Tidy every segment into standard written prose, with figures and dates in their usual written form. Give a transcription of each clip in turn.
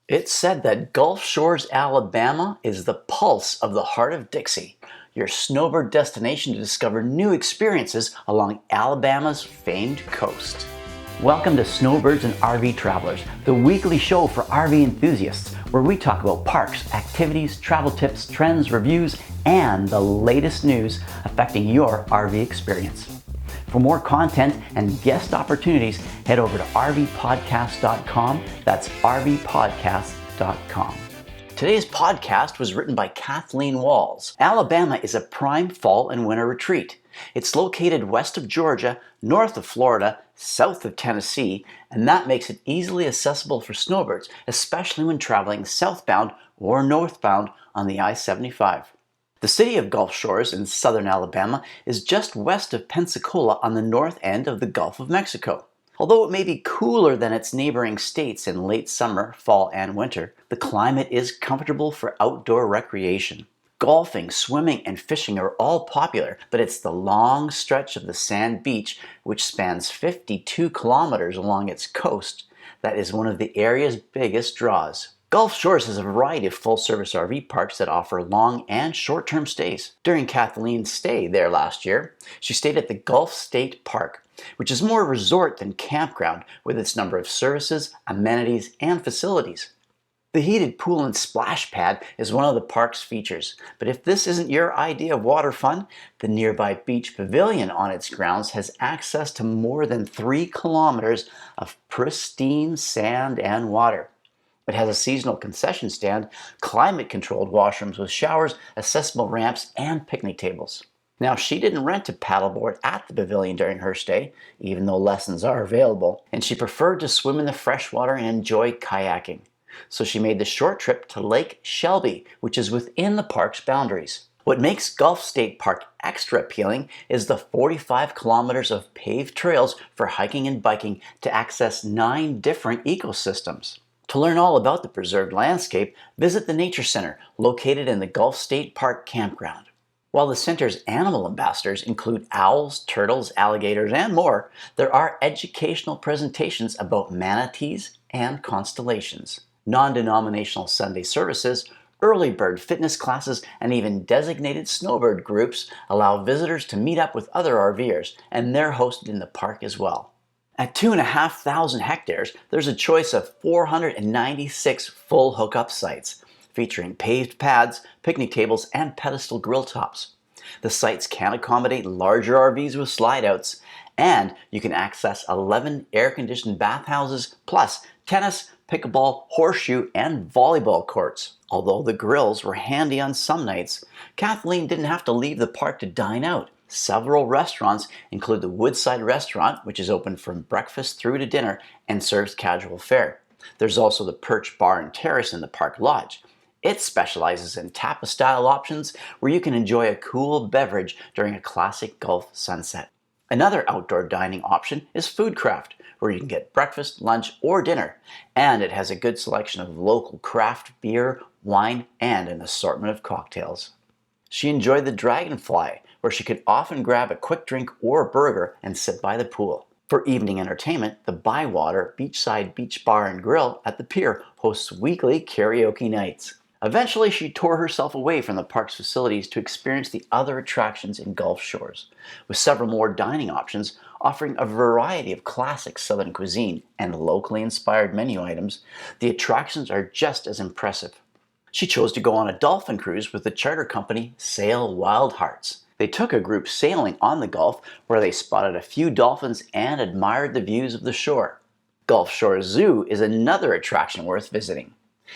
It's said that Gulf Shores, Alabama is the pulse of the heart of Dixie, your snowbird destination to discover new experiences along Alabama's famed coast. Welcome to Snowbirds and RV Travelers, the weekly show for RV enthusiasts, where we talk about parks, activities, travel tips, trends, reviews, and the latest news affecting your RV experience. For more content and guest opportunities, head over to rvpodcast.com. That's rvpodcast.com. Today's podcast was written by Kathleen Walls. Alabama is a prime fall and winter retreat. It's located west of Georgia, north of Florida, south of Tennessee, and that makes it easily accessible for snowbirds, especially when traveling southbound or northbound on the I-75. The city of Gulf Shores in southern Alabama is just west of Pensacola on the north end of the Gulf of Mexico. Although it may be cooler than its neighboring states in late summer, fall, and winter, the climate is comfortable for outdoor recreation. Golfing, swimming, and fishing are all popular, but it's the long stretch of the sand beach, which spans 52 kilometers along its coast, that is one of the area's biggest draws. Gulf Shores has a variety of full-service RV parks that offer long and short-term stays. During Kathleen's stay there last year, she stayed at the Gulf State Park, which is more a resort than campground with its number of services, amenities, and facilities. The heated pool and splash pad is one of the park's features, but if this isn't your idea of water fun, the nearby beach pavilion on its grounds has access to more than 3 kilometers of pristine sand and water. It has a seasonal concession stand, climate-controlled washrooms with showers, accessible ramps, and picnic tables. Now, she didn't rent a paddleboard at the pavilion during her stay, even though lessons are available, and she preferred to swim in the freshwater and enjoy kayaking. So she made the short trip to Lake Shelby, which is within the park's boundaries. What makes Gulf State Park extra appealing is the 45 kilometers of paved trails for hiking and biking to access 9 different ecosystems. To learn all about the preserved landscape, visit the Nature Center, located in the Gulf State Park campground. While the center's animal ambassadors include owls, turtles, alligators, and more, there are educational presentations about manatees and constellations. Non-denominational Sunday services, early bird fitness classes, and even designated snowbird groups allow visitors to meet up with other RVers, and they're hosted in the park as well. At 2,500 hectares, there's a choice of 496 full hookup sites, featuring paved pads, picnic tables, and pedestal grill tops. The sites can accommodate larger RVs with slide-outs, and you can access 11 air-conditioned bathhouses, plus tennis, pickleball, horseshoe, and volleyball courts. Although the grills were handy on some nights, Kathleen didn't have to leave the park to dine out. Several restaurants include the Woodside Restaurant, which is open from breakfast through to dinner and serves casual fare. There's also the Perch Bar and Terrace in the Park Lodge. It specializes in tapa-style options where you can enjoy a cool beverage during a classic Gulf sunset. Another outdoor dining option is Foodcraft, where you can get breakfast, lunch, or dinner, and it has a good selection of local craft beer, wine, and an assortment of cocktails. She enjoyed the Dragonfly, where she could often grab a quick drink or a burger and sit by the pool. For evening entertainment, the Bywater Beachside Beach Bar and Grill at the pier hosts weekly karaoke nights. Eventually, she tore herself away from the park's facilities to experience the other attractions in Gulf Shores, with several more dining options offering a variety of classic Southern cuisine and locally inspired menu items. The attractions are just as impressive. She chose to go on a dolphin cruise with the charter company Sail Wild Hearts. They took a group sailing on the Gulf where they spotted a few dolphins and admired the views of the shore. Gulf Shore Zoo is another attraction worth visiting.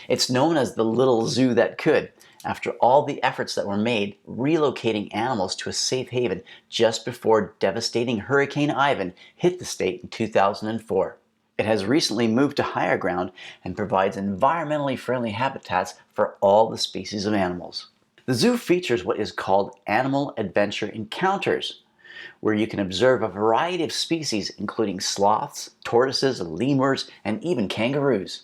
It's known as the Little Zoo That Could, after all the efforts that were made relocating animals to a safe haven just before devastating Hurricane Ivan hit the state in 2004. It has recently moved to higher ground and provides environmentally friendly habitats for all the species of animals. The zoo features what is called Animal Adventure Encounters, where you can observe a variety of species including sloths, tortoises, lemurs, and even kangaroos.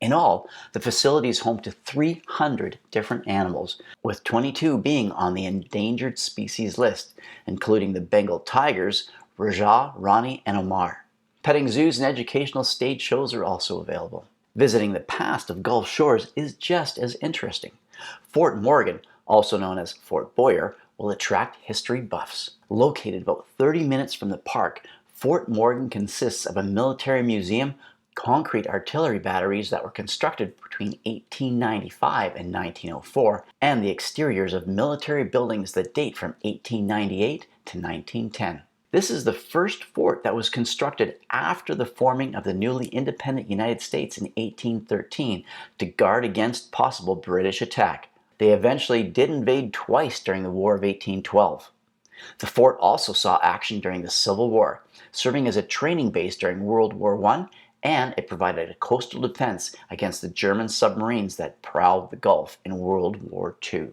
In all, the facility is home to 300 different animals, with 22 being on the endangered species list, including the Bengal tigers, Rajah, Rani, and Omar. Petting zoos and educational stage shows are also available. Visiting the past of Gulf Shores is just as interesting. Fort Morgan, also known as Fort Boyer, will attract history buffs. Located about 30 minutes from the park, Fort Morgan consists of a military museum, concrete artillery batteries that were constructed between 1895 and 1904, and the exteriors of military buildings that date from 1898 to 1910. This is the first fort that was constructed after the forming of the newly independent United States in 1813 to guard against possible British attack. They eventually did invade twice during the War of 1812. The fort also saw action during the Civil War, serving as a training base during World War I, and it provided a coastal defense against the German submarines that prowled the Gulf in World War II.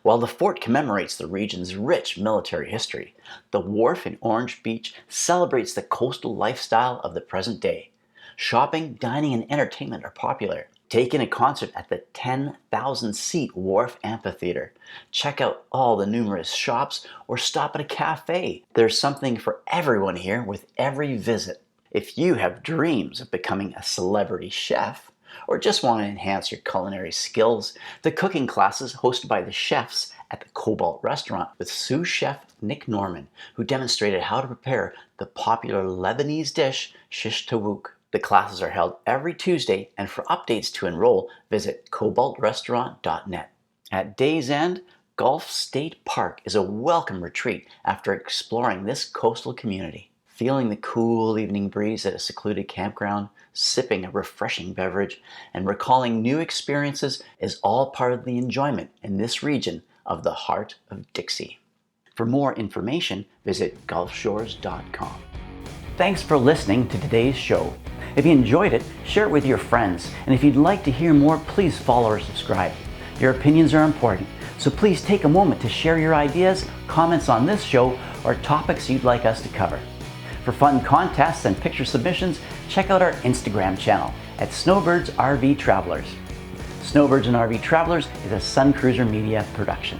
While the fort commemorates the region's rich military history, the wharf in Orange Beach celebrates the coastal lifestyle of the present day. Shopping, dining, and entertainment are popular. Take in a concert at the 10,000-seat Wharf Amphitheater. Check out all the numerous shops or stop at a cafe. There's something for everyone here with every visit. If you have dreams of becoming a celebrity chef, or just want to enhance your culinary skills, the cooking classes hosted by the chefs at the Cobalt restaurant with sous chef Nick Norman, who demonstrated how to prepare the popular Lebanese dish shish tawouk. The classes are held every Tuesday, and for updates to enroll, visit cobaltrestaurant.net. At day's end, Gulf State Park is a welcome retreat after exploring this coastal community. Feeling the cool evening breeze at a secluded campground, sipping a refreshing beverage, and recalling new experiences is all part of the enjoyment in this region of the heart of Dixie. For more information, visit gulfshores.com. Thanks for listening to today's show. If you enjoyed it, share it with your friends. And if you'd like to hear more, please follow or subscribe. Your opinions are important, so please take a moment to share your ideas, comments on this show, or topics you'd like us to cover. For fun contests and picture submissions, check out our Instagram channel at Snowbirds RV Travelers. Snowbirds and RV Travelers is a Sun Cruiser Media production.